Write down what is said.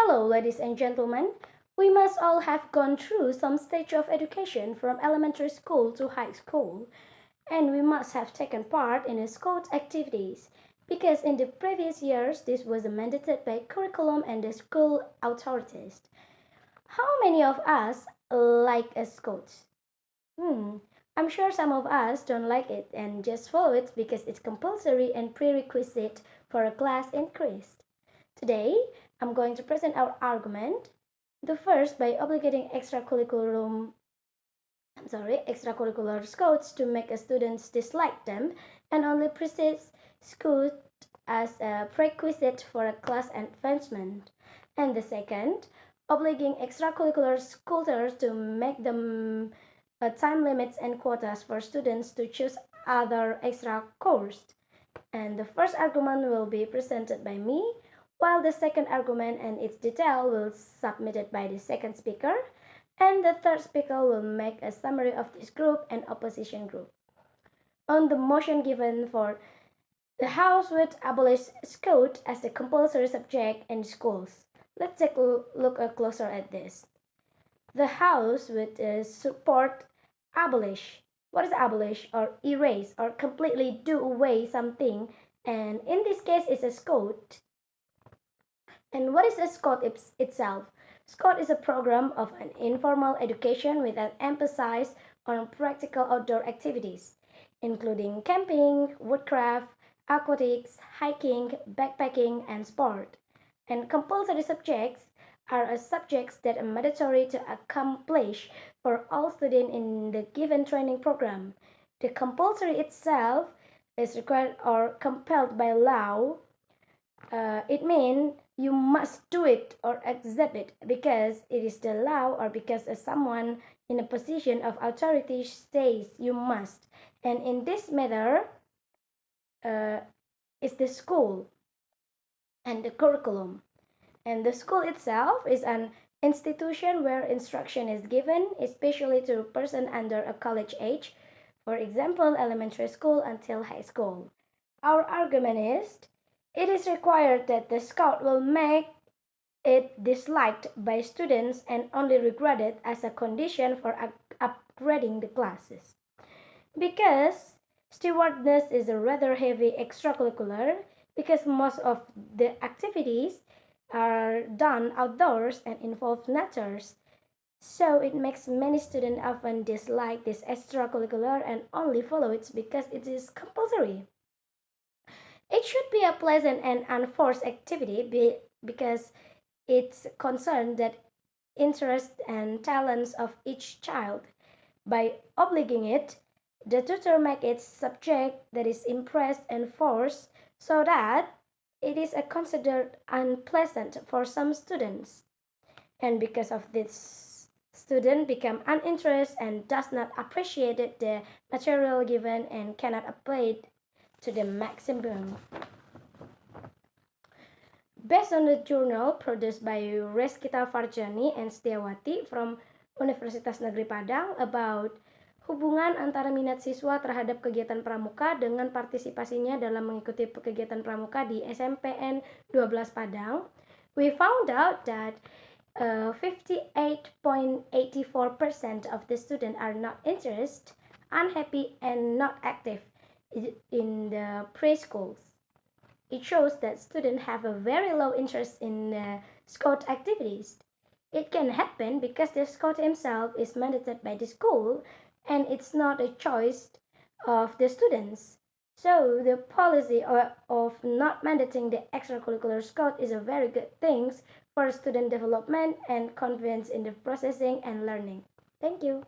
Hello, ladies and gentlemen. We must all have gone through some stage of education from elementary school to high school, and we must have taken part in Scout activities because in the previous years this was mandated by curriculum and the school authorities. How many of us like a Scout? Hmm, I'm sure some of us don't like it and just follow it because it's compulsory and prerequisite for a class increase. Today, I'm going to present our argument. The first by obligating extracurricular scouts to make a students dislike them and only perceives scout as a prerequisite for a class advancement. And the second, obligating extracurricular scouters to make them time limits and quotas for students to choose other extra course. And the first argument will be presented by me, while the second argument and its detail will be submitted by the second speaker, and the third speaker will make a summary of this group and opposition group. On the motion given for the House would abolish Scout as the compulsory subject in schools. Let's take a look closer at this. The House would support abolish. What is abolish or erase or completely do away something, and in this case it's a Scout. And what is a Scout itself? Scout is a program of an informal education with an emphasis on practical outdoor activities, including camping, woodcraft, aquatics, hiking, backpacking, and sport. And compulsory subjects are subjects that are mandatory to accomplish for all students in the given training program. The compulsory itself is required or compelled by law. It means you must do it or accept it because it is the law or because someone in a position of authority says you must. And in this matter, is the school and the curriculum. And the school itself is an institution where instruction is given, especially to a person under a college age, for example, elementary school until high school. Our argument is it is required that the scout will make it disliked by students and only regarded as a condition for upgrading the classes. Because stewardess is a rather heavy extracurricular, because most of the activities are done outdoors and involve nature, so it makes many students often dislike this extracurricular and only follow it because it is compulsory. It should be a pleasant and unforced activity because it's concerned that interest and talents of each child. By obligating it, the tutor makes it subject that is impressed and forced so that it is considered unpleasant for some students. And because of this, student become uninterested and does not appreciate the material given and cannot apply it to the maximum. Based on the journal produced by Reskita Farjani and Setiawati from Universitas Negeri Padang about hubungan antara minat siswa terhadap kegiatan pramuka dengan partisipasinya dalam mengikuti kegiatan pramuka di SMPN 12 Padang, we found out that 58.84% of the students are not interested, unhappy, and not active in the preschools. It shows that students have a very low interest in Scout activities. It can happen because the Scout himself is mandated by the school and it's not a choice of the students. So the policy of not mandating the extracurricular Scout is a very good thing for student development and confidence in the processing and learning. Thank you.